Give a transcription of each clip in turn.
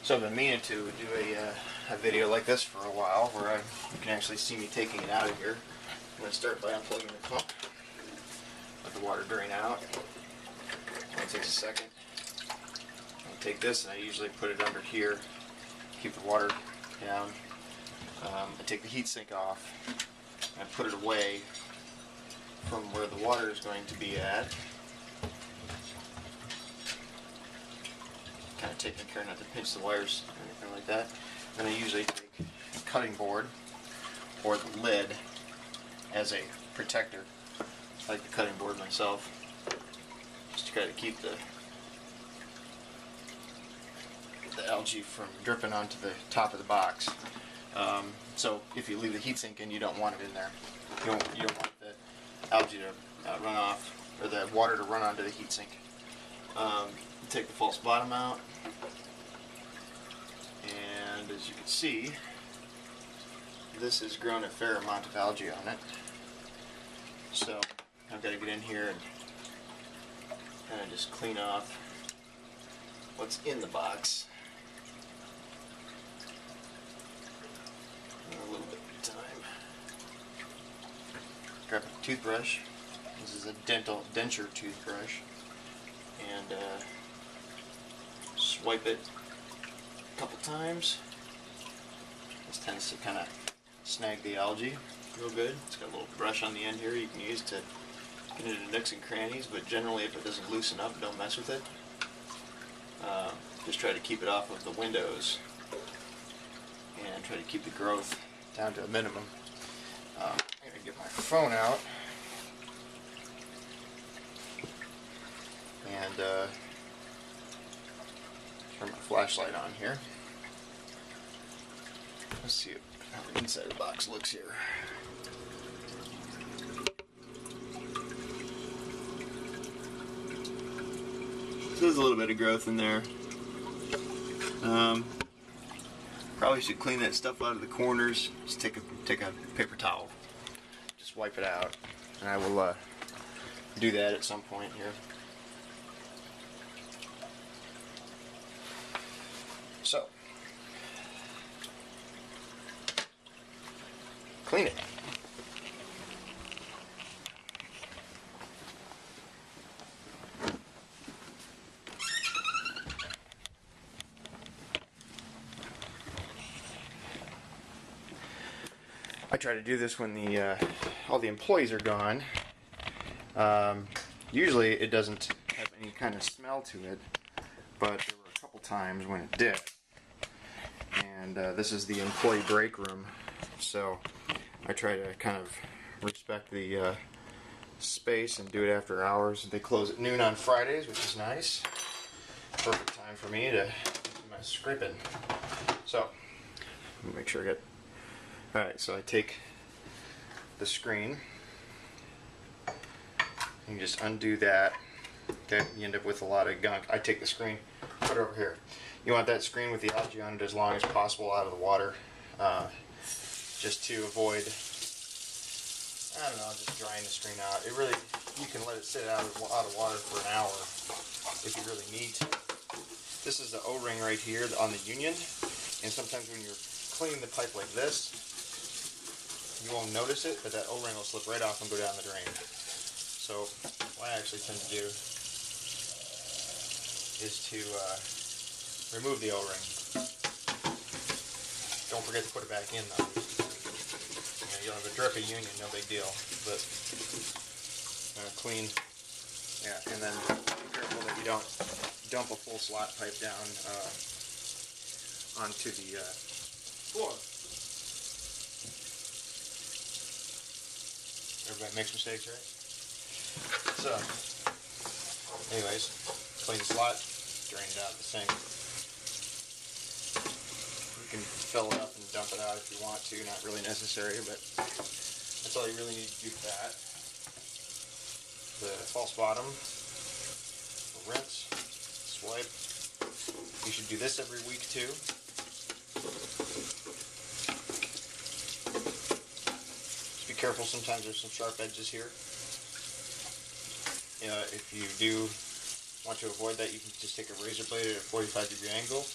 So I've been meaning to do a video like this for a while, where you can actually see me taking it out of here. I'm going to start by unplugging the pump, let the water drain out. It takes a second. I take this and I usually put it under here, keep the water down. I take the heat sink off and put it away from where the water is going to be at. Kind of taking care not to pinch the wires or anything like that. Then I usually take a cutting board or the lid as a protector. I like the cutting board myself, just to try to keep the algae from dripping onto the top of the box. So if you leave the heatsink in, you don't want it in there. You don't want the algae to run off, or the water to run onto the heatsink. Take the false bottom out, and as you can see, this has grown a fair amount of algae on it. So I've got to get in here and kind of just clean off what's in the box. A little bit of time. Grab a toothbrush. This is a denture toothbrush, and swipe it a couple times. This tends to kind of snag the algae real good. It's got a little brush on the end here you can use to get into nooks and crannies, but generally if it doesn't loosen up, don't mess with it. Just try to keep it off of the windows and try to keep the growth down to a minimum. I'm going to get my phone out and turn my flashlight on here. Let's see how the inside of the box looks here. There's a little bit of growth in there. Probably should clean that stuff out of the corners. Just take a paper towel, just wipe it out, and I will do that at some point here. So, clean it. I try to do this when all the employees are gone. Usually it doesn't have any kind of smell to it, but there were a couple times when it did. And this is the employee break room, so I try to kind of respect the space and do it after hours. They close at noon on Fridays, which is nice. Perfect time for me to do my scraping. So, let me make sure I get... Alright, so I take the screen. You can just undo that. Okay, you end up with a lot of gunk. I take the screen, put it over here. You want that screen with the algae on it as long as possible out of the water, just to avoid, I don't know, just drying the screen out. It really, you can let it sit out of water for an hour if you really need to. This is the O-ring right here on the union, and sometimes when you're cleaning the pipe like this, you won't notice it, but that O-ring will slip right off and go down the drain. So what I actually tend to do is to remove the O-ring. Don't forget to put it back in though. You'll have a drippy union, no big deal. But clean, yeah, and then be careful that you don't dump a full slot pipe down onto the floor. Everybody makes mistakes, right? So, anyways, clean the slot, drain it out of the sink. You can fill it up and dump it out if you want to, not really necessary, but that's all you really need to do for that. The false bottom, rinse, swipe. You should do this every week too. Just be careful, sometimes there's some sharp edges here. If you do want to avoid that, you can just take a razor blade at a 45-degree angle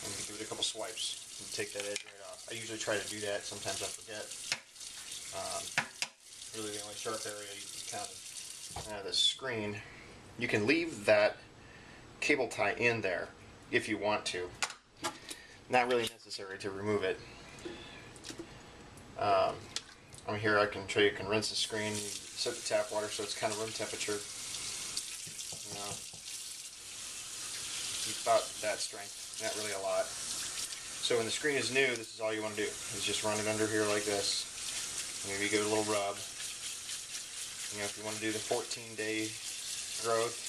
and give it a couple swipes and take that edge right off. I usually try to do that. Sometimes I forget. Really, the only sharp area you can kind of the screen. You can leave that cable tie in there if you want to. Not really necessary to remove it. On here, I can show you. Can rinse the screen. You set the tap water so it's kind of room temperature. You know, about that strength. Not really a lot. So when the screen is new, this is all you want to do. Is just run it under here like this. Maybe give it a little rub. You know, if you want to do the 14-day growth,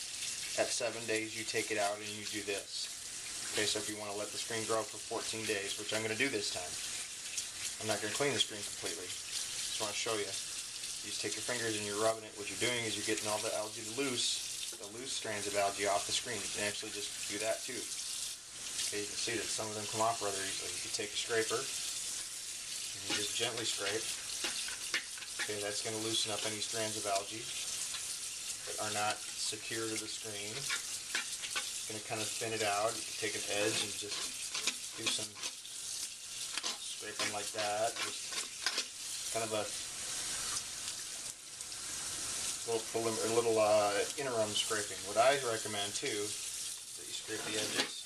at 7 days you take it out and you do this. Okay, so if you want to let the screen grow for 14 days, which I'm going to do this time. I'm not going to clean the screen completely. Just want to show you. You just take your fingers and you're rubbing it. What you're doing is you're getting all the algae loose strands of algae off the screen. You can actually just do that too. Okay, you can see that some of them come off rather easily. You take a scraper and you just gently scrape. Okay, that's going to loosen up any strands of algae that are not secure to the screen. It's going to kind of thin it out. You can take an edge and just do some scraping like that. Just kind of a little interim scraping. What I recommend too is that you scrape the edges,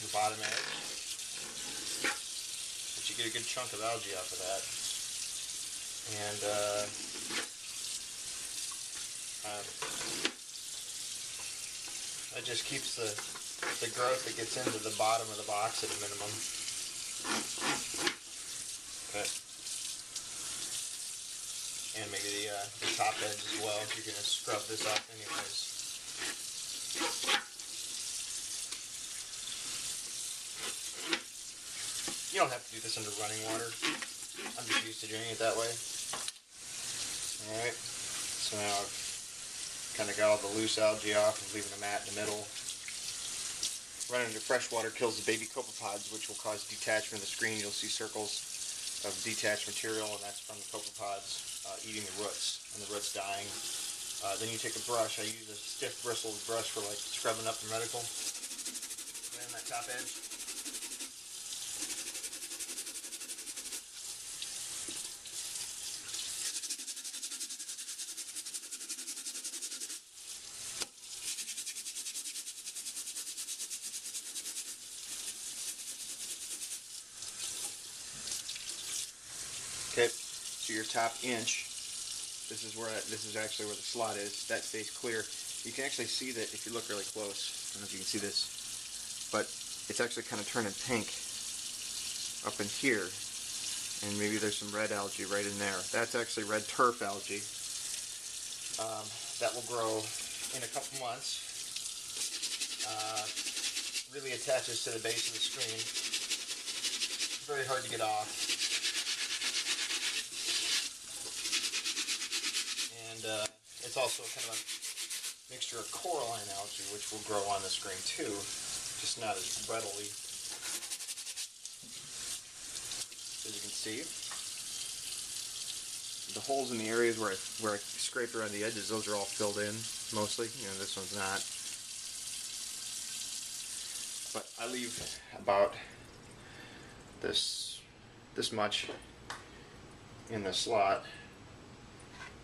the bottom edge, but you get a good chunk of algae off of that. And that just keeps the growth that gets into the bottom of the box at a minimum. Okay. And maybe the top edge as well, if you're going to scrub this up anyways. You don't have to do this under running water. I'm just used to doing it that way. Alright, so now I've kind of got all the loose algae off and leaving a mat in the middle. Running into fresh water kills the baby copepods, which will cause detachment of the screen. You'll see circles of detached material, and that's from the copepods eating the roots, and the roots dying. Then you take a brush. I use a stiff bristled brush for like scrubbing up the reticle. Put in that top edge. Okay, so your top inch, this is actually where the slot is. That stays clear. You can actually see that if you look really close. I don't know if you can see this, but it's actually kind of turning pink up in here, and maybe there's some red algae right in there. That's actually red turf algae. That will grow in a couple months. Really attaches to the base of the screen. Very hard to get off. It's also kind of a mixture of coralline algae, which will grow on the screen too, just not as readily. As you can see, the holes in the areas where I scraped around the edges, those are all filled in mostly. You know, this one's not. But I leave about this much in the slot.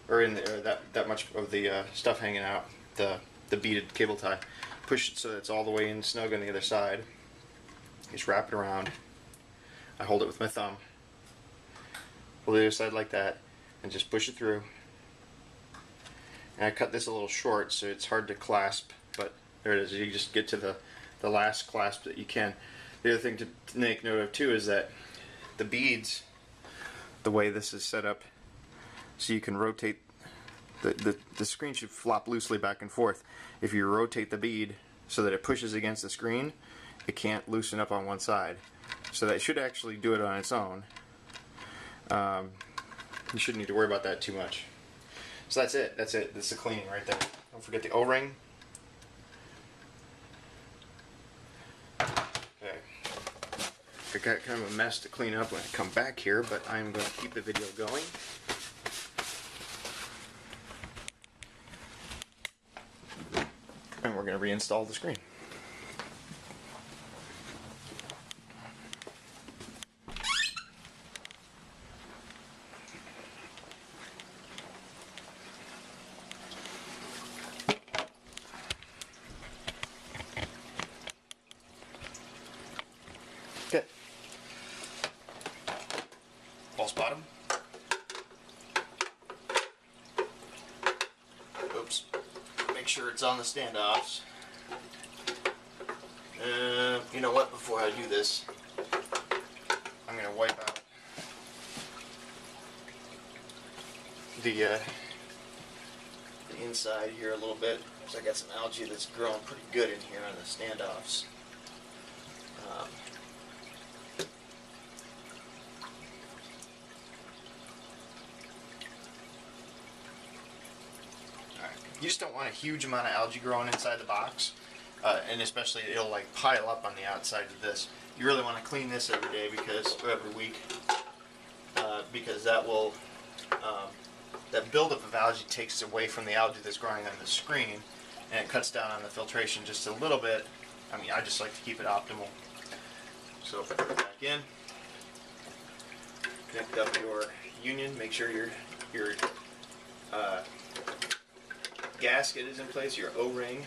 Or in the, that much of the stuff hanging out, the beaded cable tie. Push it so that it's all the way in snug on the other side. Just wrap it around. I hold it with my thumb. Hold the other side like that, and just push it through. And I cut this a little short, so it's hard to clasp, but there it is. You just get to the last clasp that you can. The other thing to make note of too is that the beads, the way this is set up, so you can rotate, the screen should flop loosely back and forth. If you rotate the bead so that it pushes against the screen, it can't loosen up on one side. So that should actually do it on its own. You shouldn't need to worry about that too much. So that's it. That's the cleaning right there. Don't forget the O-ring. Okay. I got kind of a mess to clean up when I come back here, but I'm going to keep the video going. And we're going to reinstall the screen. sure it's on the standoffs. You know what? Before I do this, I'm going to wipe out the inside here a little bit, because I got some algae that's growing pretty good in here on the standoffs. You just don't want a huge amount of algae growing inside the box, and especially it'll like pile up on the outside of this. You really want to clean this every day or every week, because that will that buildup of algae takes away from the algae that's growing on the screen, and it cuts down on the filtration just a little bit. I mean, I just like to keep it optimal. So put it back in, connect up your union, make sure your gasket is in place, your O-ring.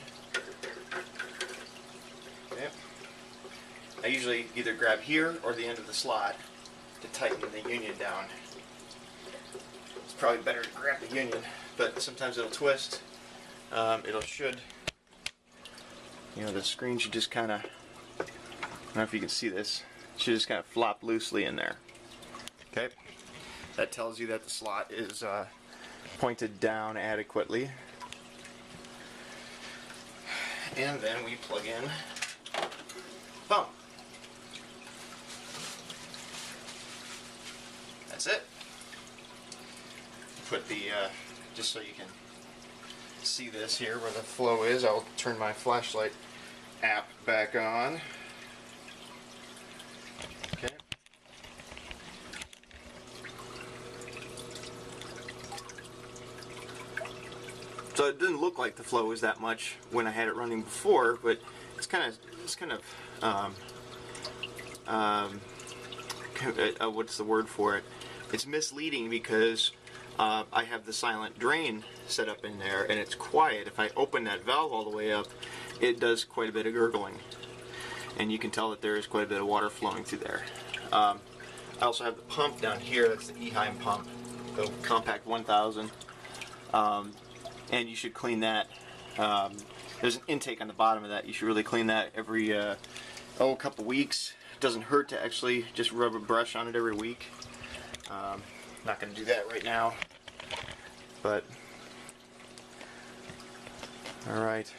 Okay. I usually either grab here or the end of the slot to tighten the union down. It's probably better to grab the union, but sometimes it'll twist. Should, the screen should just kind of, I don't know if you can see this, it should just kind of flop loosely in there. Okay. That tells you that the slot is pointed down adequately. And then we plug in pump. That's it. Put the, just so you can see this here where the flow is, I'll turn my flashlight app back on. Okay. So it didn't look like the flow was that much when I had it running before, but it's kind of what's the word for it? It's misleading because I have the silent drain set up in there, and it's quiet. If I open that valve all the way up, it does quite a bit of gurgling, and you can tell that there is quite a bit of water flowing through there. I also have the pump down here. That's the Eheim pump, the Compact 1000. And you should clean that. There's an intake on the bottom of that. You should really clean that every a couple weeks. It doesn't hurt to actually just rub a brush on it every week. Not going to do that right now, but alright.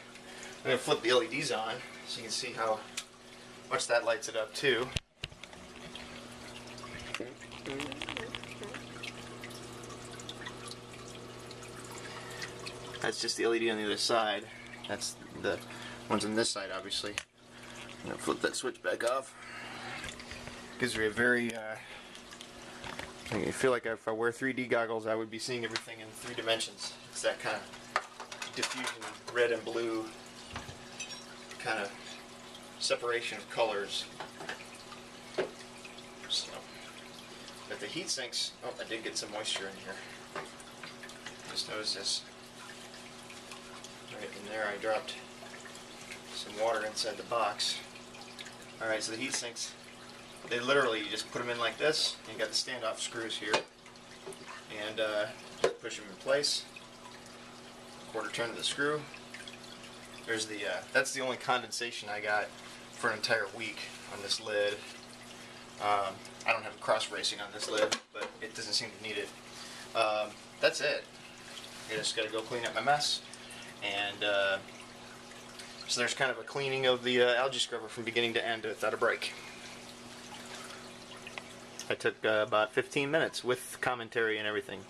I'm going to flip the LEDs on so you can see how much that lights it up too. That's just the LED on the other side. That's the ones on this side, obviously. I'm going to flip that switch back off. Gives me a very, I feel like if I wear 3D goggles, I would be seeing everything in 3 dimensions. It's that kind of diffusion, red and blue, kind of separation of colors. So, but the heat sinks, oh, I did get some moisture in here. Just notice this. Right in there I dropped some water inside the box. Alright, so the heat sinks, they literally, you just put them in like this, and you got the standoff screws here, and push them in place, quarter turn of the screw. There's the, that's the only condensation I got for an entire week on this lid. I don't have a cross bracing on this lid, but it doesn't seem to need it. That's it. I just got to go clean up my mess. And so there's kind of a cleaning of the algae scrubber from beginning to end without a break. I took about 15 minutes with commentary and everything.